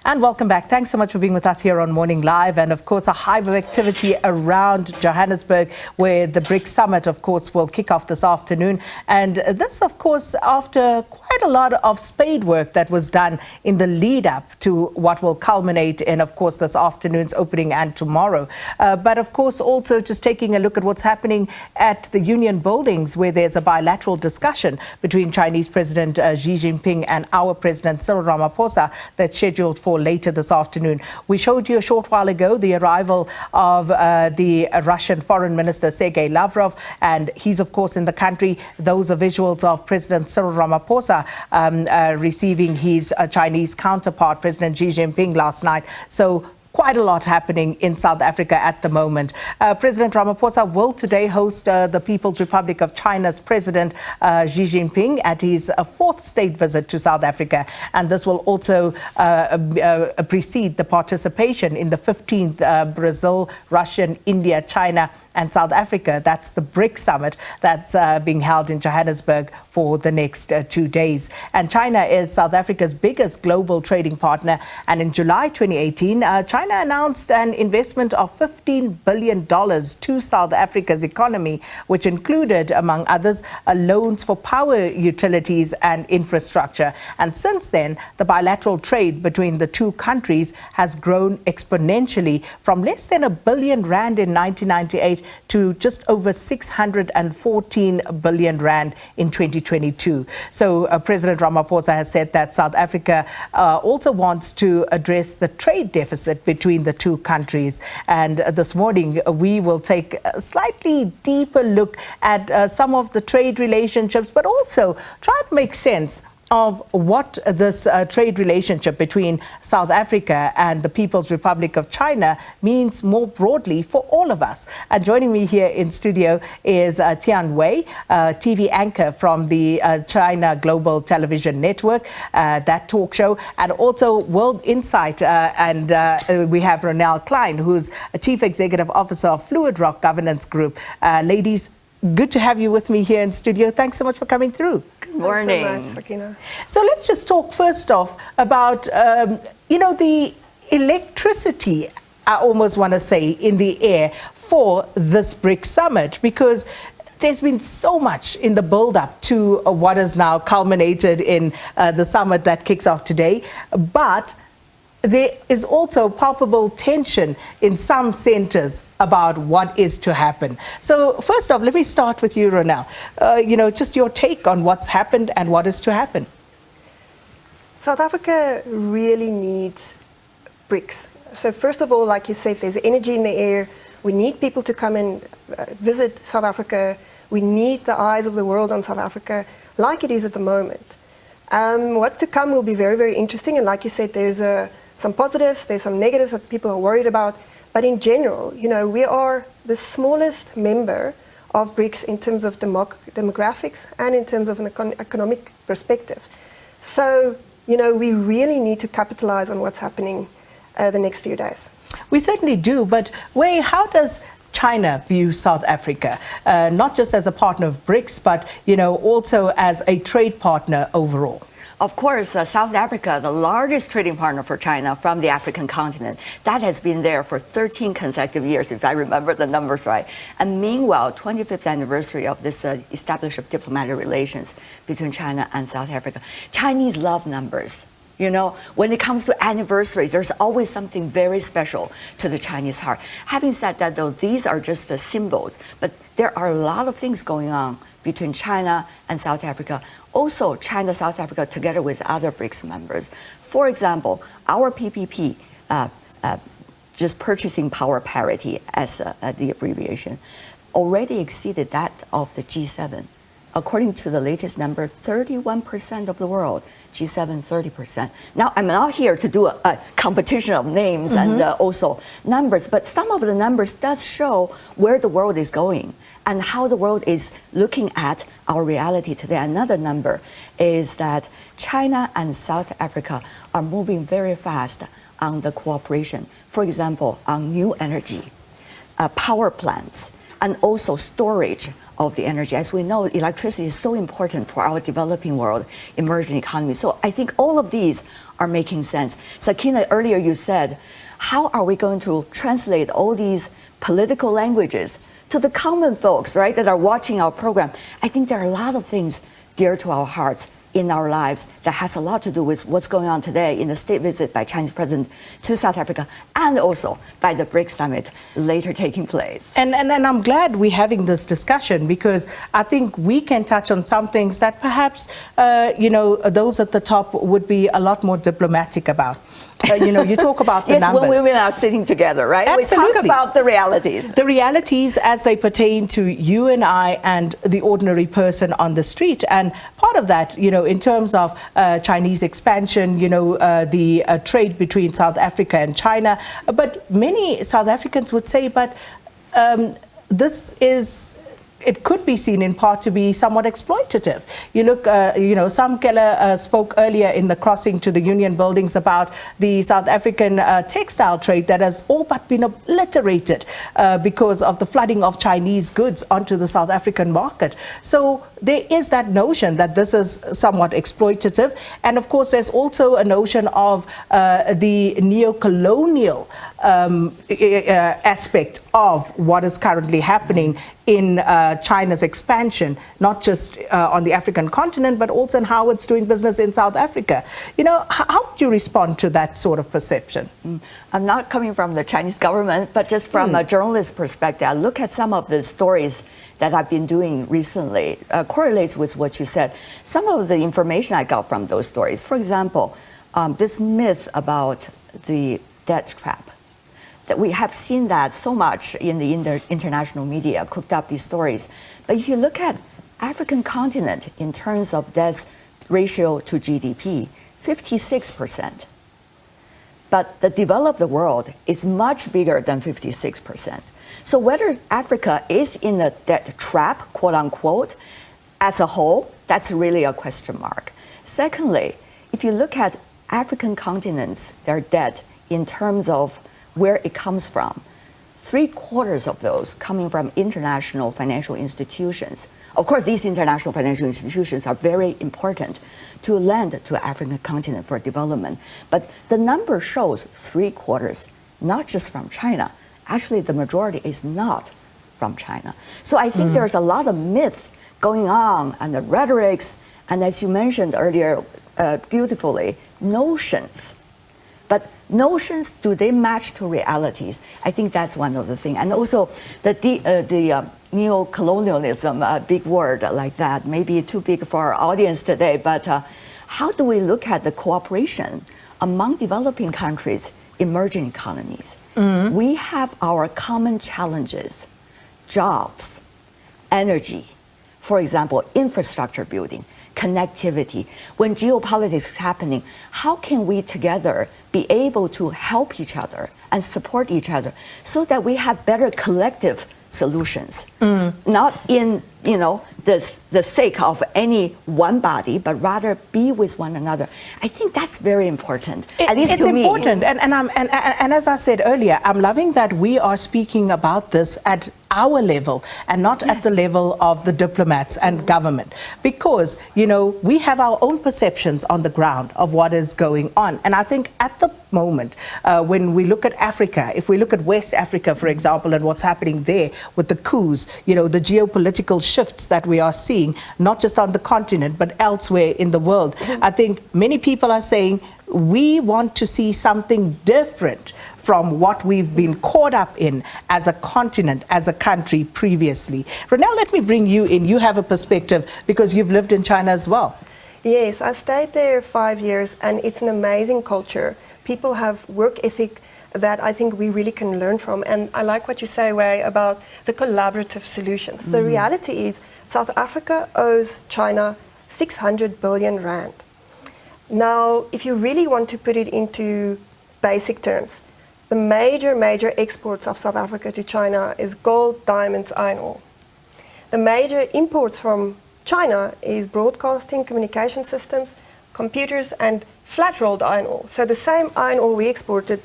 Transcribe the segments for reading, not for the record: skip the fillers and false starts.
And welcome back. Thanks so much for being with us here on Morning Live. And of course, a hive of activity around Johannesburg, where the BRICS Summit, of course, will kick off this afternoon. And this, of course, after quite a lot of spade work that was done in the lead up to what will culminate in, of course, this afternoon's opening and tomorrow. But of course, also just taking a look at what's happening at the Union buildings, where there's a bilateral discussion between Chinese President Xi Jinping and our President Cyril Ramaphosa that's scheduled for later this afternoon. We showed you a short while ago the arrival of the Russian Foreign Minister Sergei Lavrov, and he's of course in the country. Those are visuals of President Cyril Ramaphosa receiving his Chinese counterpart, President Xi Jinping, last night. So quite a lot happening in South Africa at the moment. President Ramaphosa will today host the People's Republic of China's President Xi Jinping at his fourth state visit to South Africa. And this will also precede the participation in the 15th Brazil, Russian, India, China and South Africa. That's the BRICS Summit that's being held in Johannesburg for the next 2 days. And China is South Africa's biggest global trading partner. And in July 2018, China announced an investment of $15 billion to South Africa's economy, which included, among others, loans for power utilities and infrastructure. And since then, the bilateral trade between the two countries has grown exponentially from less than R1 billion in 1998 to just over 614 billion rand in 2022. So President Ramaphosa has said that South Africa also wants to address the trade deficit between the two countries. And this morning, we will take a slightly deeper look at some of the trade relationships, but also try to make sense of what this trade relationship between South Africa and the People's Republic of China means more broadly for all of us. And joining me here in studio is Tian Wei, TV anchor from the China Global Television Network, that talk show, and also World Insight. And we have Ronelle Kleyn, who's a Chief Executive Officer of FluidRock Governance Group. Ladies, good to have you with me here in studio. Thanks so much for coming through. Good morning. Thanks so much, Sakina. So let's just talk first off about, the electricity, I almost want to say, in the air for this BRICS Summit, because there's been so much in the build-up to what has now culminated in the summit that kicks off today. But there is also palpable tension in some centers about what is to happen. So first off, let me start with you, Ronelle. Just your take on what's happened and what is to happen. South Africa really needs BRICS. So first of all, like you said, there's energy in the air. We need people to come and visit South Africa. We need the eyes of the world on South Africa, like it is at the moment. What's to come will be very, very interesting. And like you said, there's some positives, there's some negatives that people are worried about. But in general, we are the smallest member of BRICS in terms of demographics and in terms of an economic perspective. So, we really need to capitalize on what's happening the next few days. We certainly do. But Wei, how does China view South Africa, not just as a partner of BRICS, but, also as a trade partner overall? Of course, South Africa, the largest trading partner for China from the African continent, that has been there for 13 consecutive years, if I remember the numbers right. And meanwhile, 25th anniversary of this establishment of diplomatic relations between China and South Africa. Chinese love numbers. When it comes to anniversaries, there's always something very special to the Chinese heart. Having said that, though, these are just the symbols, but there are a lot of things going on between China and South Africa. Also, China, South Africa, together with other BRICS members. For example, our PPP, just purchasing power parity as the abbreviation, already exceeded that of the G7. According to the latest number, 31% of the world, G7 30%. Now, I'm not here to do a competition of names and also numbers, but some of the numbers does show where the world is going and how the world is looking at our reality today. Another number is that China and South Africa are moving very fast on the cooperation. For example, on new energy, power plants, and also storage of the energy. As we know, electricity is so important for our developing world, emerging economy. So I think all of these are making sense. Sakina, earlier you said, how are we going to translate all these political languages to the common folks, right, that are watching our program? I think there are a lot of things dear to our hearts in our lives that has a lot to do with what's going on today in the state visit by Chinese President to South Africa, and also by the BRICS Summit later taking place. And I'm glad we're having this discussion, because I think we can touch on some things that perhaps, those at the top would be a lot more diplomatic about. You talk about the yes, numbers. When women are sitting together, right? Absolutely. We talk about the realities. The realities as they pertain to you and I and the ordinary person on the street. And part of that, in terms of Chinese expansion, the trade between South Africa and China. But many South Africans would say, but it could be seen in part to be somewhat exploitative. You look, Sam Keller spoke earlier in the crossing to the Union buildings about the South African textile trade that has all but been obliterated because of the flooding of Chinese goods onto the South African market. So there is that notion that this is somewhat exploitative. And of course, there's also a notion of the neo-colonial aspect of what is currently happening in China's expansion, not just on the African continent, but also in how it's doing business in South Africa. How would you respond to that sort of perception? I'm not coming from the Chinese government, but just from a journalist perspective, I look at some of the stories that I've been doing recently, correlates with what you said. Some of the information I got from those stories, for example, this myth about the debt trap, that we have seen that so much in the international media, cooked up these stories. But if you look at African continent in terms of debt ratio to GDP, 56%. But the developed world is much bigger than 56%. So whether Africa is in a debt trap, quote unquote, as a whole, that's really a question mark. Secondly, if you look at African continents, their debt in terms of where it comes from, 3/4 of those coming from international financial institutions. Of course, these international financial institutions are very important to lend to African continent for development. But the number shows 3/4, not just from China. Actually, the majority is not from China. So I think there's a lot of myth going on, and the rhetorics, and as you mentioned earlier beautifully, notions. But notions, do they match to realities? I think that's one of the things. And also the neo-colonialism, a big word like that, maybe too big for our audience today, but how do we look at the cooperation among developing countries, emerging economies? We have our common challenges, jobs, energy, for example, infrastructure building, connectivity. When geopolitics is happening, how can we together be able to help each other and support each other so that we have better collective solutions? Not in the sake of any one body, but rather be with one another. I think that's very important. At least it's to me. important, and as I said earlier, I'm loving that we are speaking about this at our level and not at the level of the diplomats and government, because we have our own perceptions on the ground of what is going on. And I think at the moment, when we look at Africa, if we look at West Africa, for example, and what's happening there with the coups, the geopolitical shifts that we are seeing, not just on the continent, but elsewhere in the world, I think many people are saying we want to see something different from what we've been caught up in as a continent, as a country previously. Ronelle, let me bring you in. You have a perspective because you've lived in China as well. Yes, I stayed there 5 years, and it's an amazing culture. People have work ethic that I think we really can learn from. And I like what you say, Wei, about the collaborative solutions. The reality is South Africa owes China 600 billion rand. Now, if you really want to put it into basic terms, the major exports of South Africa to China is gold, diamonds, iron ore. The major imports from China is broadcasting, communication systems, computers, and flat-rolled iron ore. So the same iron ore we exported,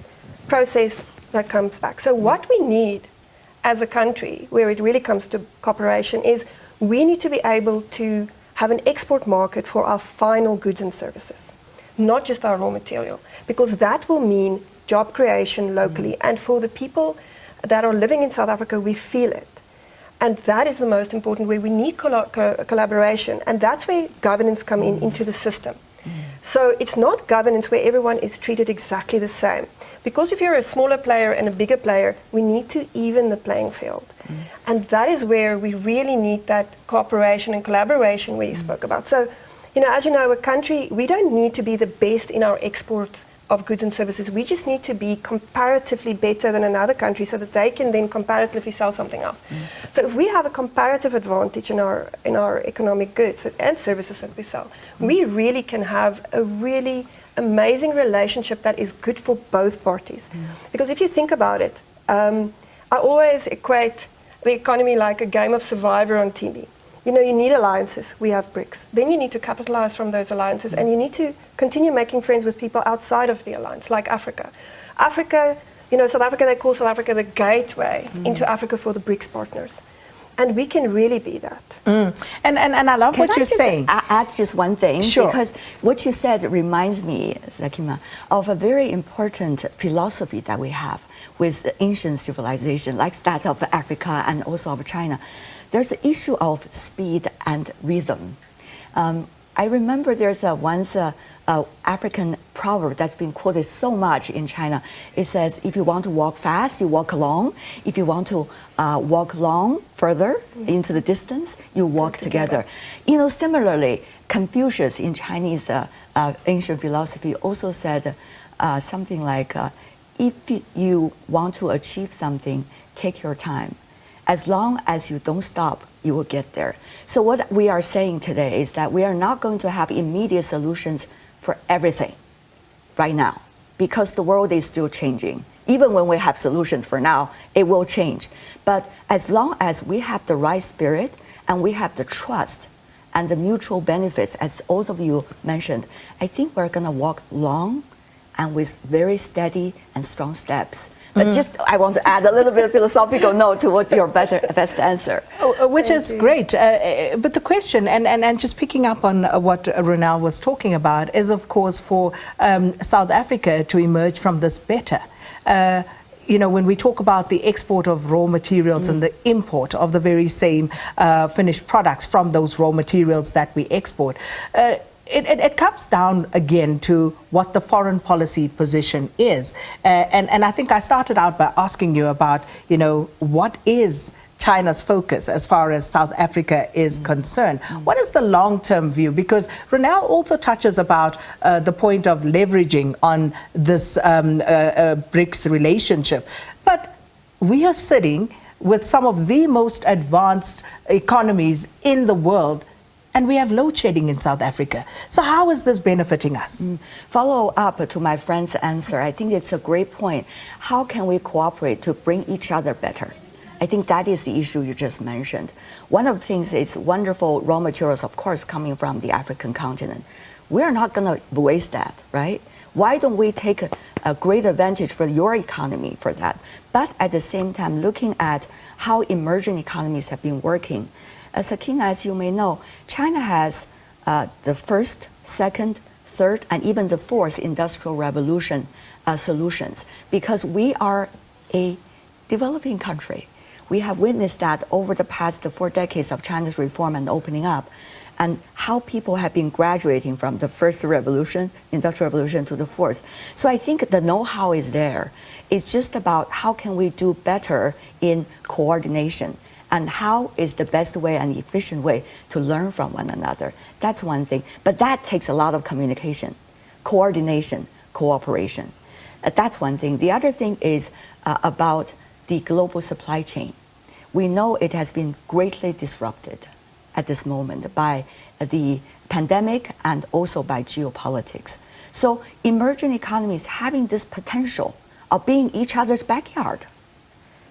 processed, that comes back. So what we need as a country, where it really comes to cooperation, is we need to be able to have an export market for our final goods and services. not just our raw material, because that will mean job creation locally. And for the people that are living in South Africa, we feel it. And that is the most important, where we need collaboration. And that's where governance come into the system. So it's not governance where everyone is treated exactly the same. Because if you're a smaller player and a bigger player, we need to even the playing field. And that is where we really need that cooperation and collaboration where you spoke about. So, as you know, a country, we don't need to be the best in our exports of goods and services. We just need to be comparatively better than another country so that they can then comparatively sell something else. So if we have a comparative advantage in our economic goods and services that we sell, we really can have a really amazing relationship that is good for both parties. Because if you think about it, I always equate the economy like a game of Survivor on TV. You need alliances. We have BRICS. Then you need to capitalize from those alliances, and you need to continue making friends with people outside of the alliance, like Africa. Africa, South Africa, they call South Africa the gateway into Africa for the BRICS partners. And we can really be that. And I love what you're saying. Add just one thing? Sure. Because what you said reminds me, Sakima, of a very important philosophy that we have with the ancient civilization, like that of Africa and also of China. There's the issue of speed and rhythm. I remember there's once a African proverb that's been quoted so much in China. It says, if you want to walk fast, you walk along. If you want to walk long, further into the distance, you walk together. Similarly, Confucius in Chinese ancient philosophy also said something like, if you want to achieve something, take your time. As long as you don't stop, you will get there. So what we are saying today is that we are not going to have immediate solutions for everything right now, because the world is still changing. Even when we have solutions for now, it will change. But as long as we have the right spirit and we have the trust and the mutual benefits, as all of you mentioned, I think we're going to walk long and with very steady and strong steps. But I want to add a little bit of philosophical note to what your best answer. Which is great. But the question, and just picking up on what Ronelle was talking about, is of course for South Africa to emerge from this better. When we talk about the export of raw materials and the import of the very same finished products from those raw materials that we export, it comes down again to what the foreign policy position is. And I think I started out by asking you about, what is China's focus as far as South Africa is concerned? What is the long-term view? Because Ronelle also touches about the point of leveraging on this BRICS relationship. But we are sitting with some of the most advanced economies in the world, and we have load shedding in South Africa. So how is this benefiting us? Follow up to my friend's answer. I think it's a great point. How can we cooperate to bring each other better? I think that is the issue you just mentioned. One of the things is wonderful raw materials, of course, coming from the African continent. We're not going to waste that, right? Why don't we take a great advantage for your economy for that? But at the same time, looking at how emerging economies have been working. Sakina, as you may know, China has the first, second, third, and even the fourth industrial revolution solutions, because we are a developing country. We have witnessed that over the past 4 decades of China's reform and opening up, and how people have been graduating from the first revolution, industrial revolution, to the fourth. So I think the know-how is there. It's just about how can we do better in coordination, and how is the best way and efficient way to learn from one another. That's one thing. But that takes a lot of communication, coordination, cooperation. That's one thing. The other thing is about the global supply chain. We know it has been greatly disrupted at this moment by the pandemic and also by geopolitics. So emerging economies having this potential of being each other's backyard,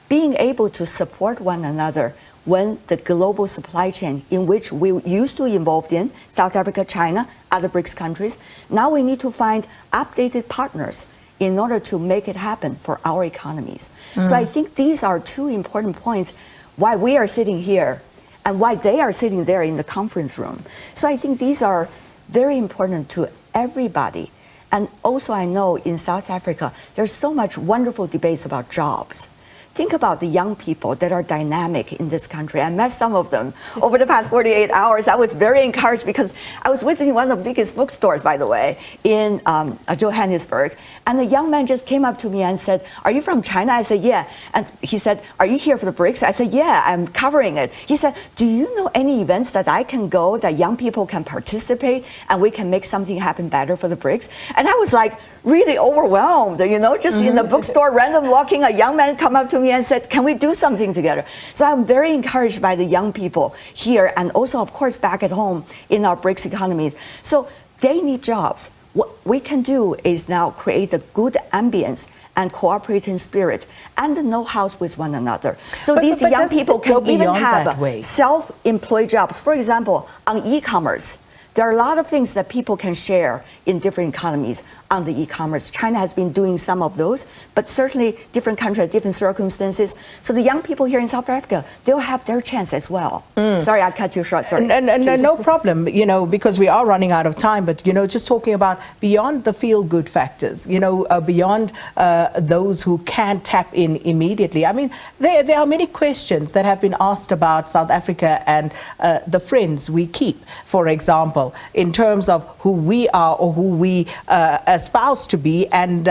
being able to support one another when the global supply chain in which we used to involved in, South Africa, China, other BRICS countries, now we need to find updated partners in order to make it happen for our economies. So I think these are 2 important points why we are sitting here and why they are sitting there in the conference room. So I think these are very important to everybody. And also I know in South Africa, there's so much wonderful debates about jobs. Think about the young people that are dynamic in this country. I met some of them over the past 48 hours. I was very encouraged because I was visiting one of the biggest bookstores, by the way, in Johannesburg. And the young man just came up to me and said, "Are you from China?" I said, "Yeah." And he said, "Are you here for the BRICS?" I said, "Yeah, I'm covering it." He said, "Do you know any events that I can go that young people can participate and we can make something happen better for the BRICS?" And I was like, really overwhelmed, just in the bookstore, random walking, a young man come up to me and said, "Can we do something together?" So I'm very encouraged by the young people here and also, of course, back at home in our BRICS economies. So they need jobs. What we can do is now create a good ambience and cooperating spirit and the know-hows with one another. So these young people can even have self-employed jobs. For example, on e-commerce, there are a lot of things that people can share in different economies on the e-commerce. China has been doing some of those, but certainly different countries, different circumstances. So the young people here in South Africa, they'll have their chance as well. Sorry, I cut you short. Sorry. No problem, because we are running out of time, but, just talking about beyond the feel-good factors, beyond those who can tap in immediately. I mean, there are many questions that have been asked about South Africa and the friends we keep, for example, in terms of who we are or who we espouse to be, and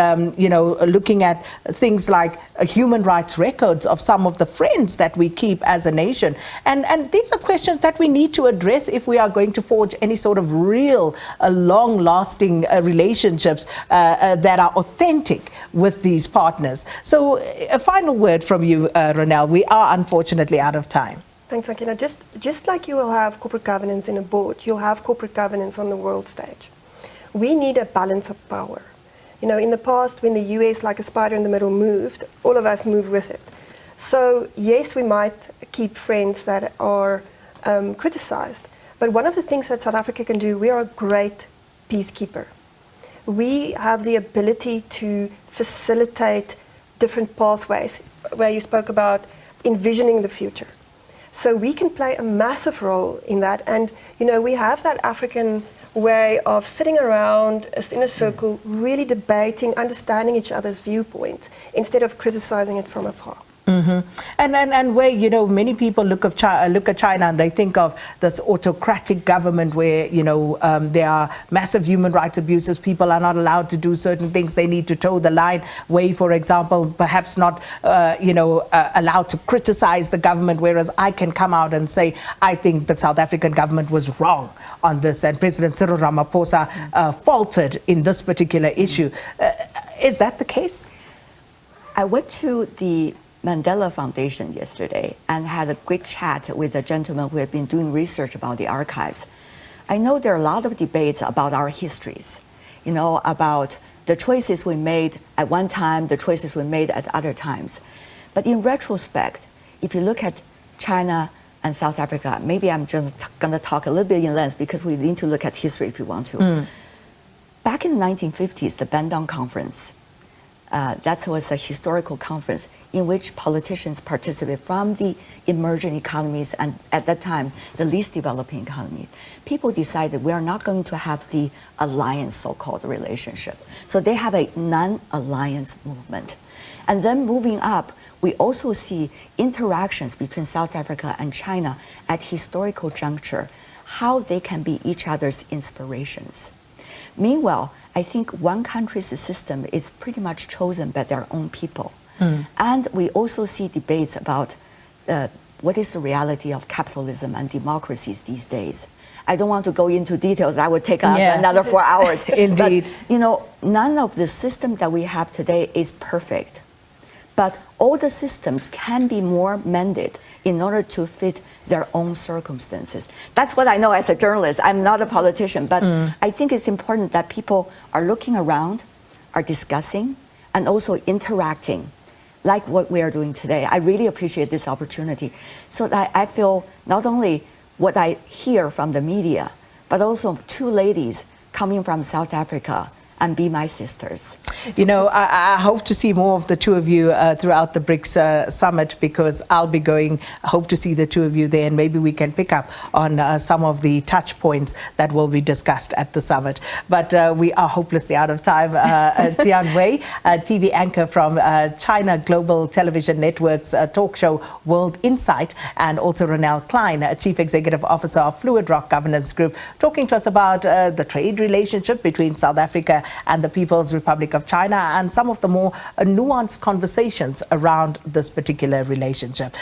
looking at things like human rights records of some of the friends that we keep as a nation, and these are questions that we need to address if we are going to forge any sort of real long-lasting relationships that are authentic with these partners. So a final word from you, Ronelle. We are unfortunately out of time. Thanks, Akina. Just like you will have corporate governance in a board, you'll have corporate governance on the world stage. We need a balance of power. In the past, when the US, like a spider in the middle, moved, all of us moved with it. So yes, we might keep friends that are criticized, but one of the things that South Africa can do, we are a great peacekeeper. We have the ability to facilitate different pathways, where you spoke about envisioning the future. So we can play a massive role in that. And, we have that African way of sitting around in a circle, really debating, understanding each other's viewpoints, instead of criticizing it from afar. And where, many people look at China and they think of this autocratic government where, there are massive human rights abuses. People are not allowed to do certain things. They need to toe the line. Wei, for example, perhaps not, allowed to criticize the government, whereas I can come out and say, I think the South African government was wrong on this, and President Cyril Ramaphosa faltered in this particular issue. Is that the case? I went to the Mandela Foundation yesterday and had a quick chat with a gentleman who had been doing research about the archives. I know there are a lot of debates about our histories, about the choices we made at one time, the choices we made at other times. But in retrospect, if you look at China and South Africa, maybe I'm just going to talk a little bit in length because we need to look at history if you want to. Back in the 1950s, the Bandung Conference, that was a historical conference in which politicians participated from the emerging economies and, at that time, the least developing economy. People decided we are not going to have the alliance, so-called relationship. So they have a non-alliance movement. And then moving up, we also see interactions between South Africa and China at historical juncture, how they can be each other's inspirations. Meanwhile, I think one country's system is pretty much chosen by their own people. And we also see debates about what is the reality of capitalism and democracies these days. I don't want to go into details. That would take us another 4 hours. Indeed. But, none of the system that we have today is perfect. But all the systems can be more mended in order to fit their own circumstances. That's what I know as a journalist. I'm not a politician, but I think it's important that people are looking around, are discussing, and also interacting, like what we are doing today. I really appreciate this opportunity. So that I feel not only what I hear from the media, but also two ladies coming from South Africa and be my sisters. You know, I hope to see more of the two of you throughout the BRICS Summit, because I'll be going. I hope to see the two of you there, and maybe we can pick up on some of the touch points that will be discussed at the summit. But we are hopelessly out of time. Tian Wei, TV anchor from China Global Television Network's talk show World Insight, and also Ronelle Kleyn, Chief Executive Officer of FluidRock Governance Group, talking to us about the trade relationship between South Africa and the People's Republic of China, and some of the more nuanced conversations around this particular relationship.